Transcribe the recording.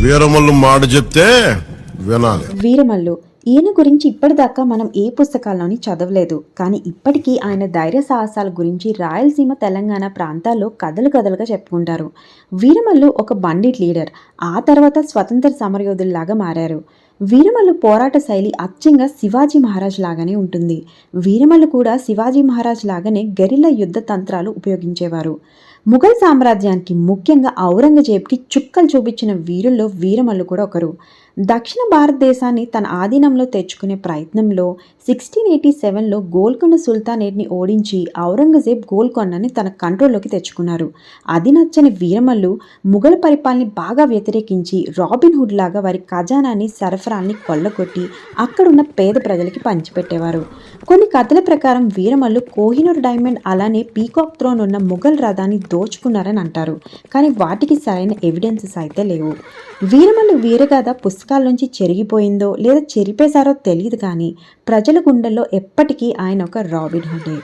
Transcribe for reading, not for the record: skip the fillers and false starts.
వీరమల్లు మాట చెప్తే వినాలి. వీరమల్లు ఈయన గురించి ఇప్పటిదాకా మనం ఏ పుస్తకాల్లోని చదవలేదు. కానీ ఇప్పటికీ ఆయన ధైర్య సాహసాల గురించి రాయలసీమ తెలంగాణ ప్రాంతాల్లో కథలు కథలుగా చెప్పుకుంటారు. వీరమల్లు ఒక బండిట్ లీడర్. ఆ తర్వాత స్వతంత్ర సమరయోధుల్లాగా మారారు. వీరమల్లు పోరాట శైలి అచ్చంగా శివాజీ మహారాజ్ లాగానే ఉంటుంది. వీరమల్లు కూడా శివాజీ మహారాజ్ లాగానే గెరిల్లా యుద్ధ తంత్రాలు ఉపయోగించేవారు. ముఘల్ సామ్రాజ్యానికి ముఖ్యంగా ఔరంగజేబ్కి చుక్కలు చూపించిన వీరుల్లో వీరమల్లు కూడా ఒకరు. దక్షిణ భారతదేశాన్ని తన ఆధీనంలో తెచ్చుకునే ప్రయత్నంలో 1687లో గోల్కొండ సుల్తానేట్ని ఓడించి ఔరంగజేబ్ గోల్కొండని తన కంట్రోల్లోకి తెచ్చుకున్నారు. అది నచ్చని వీరమల్లు ముఘల్ పరిపాలనని బాగా వ్యతిరేకించి రాబిన్ హుడ్ లాగా వారి ఖజానాన్ని సరఫరాల్ని కొల్లగొట్టి అక్కడున్న పేద ప్రజలకి పంచిపెట్టేవారు. కొన్ని కథల ప్రకారం వీరమల్లు కోహినూర్ డైమండ్ అలానే పీకాక్ థ్రోన్ ఉన్న ముఘల్ రథాన్ని దోచుకున్నారని అంటారు. కానీ వాటికి సరైన ఎవిడెన్సెస్ అయితే లేవు. వీరమల్లు వీరగాథ పుస్తకాల నుంచి చెరిగిపోయిందో లేదా చెరిపేశారో తెలియదు, కానీ ప్రజల గుండెల్లో ఎప్పటికీ ఆయన ఒక రాబిన్ హుడే.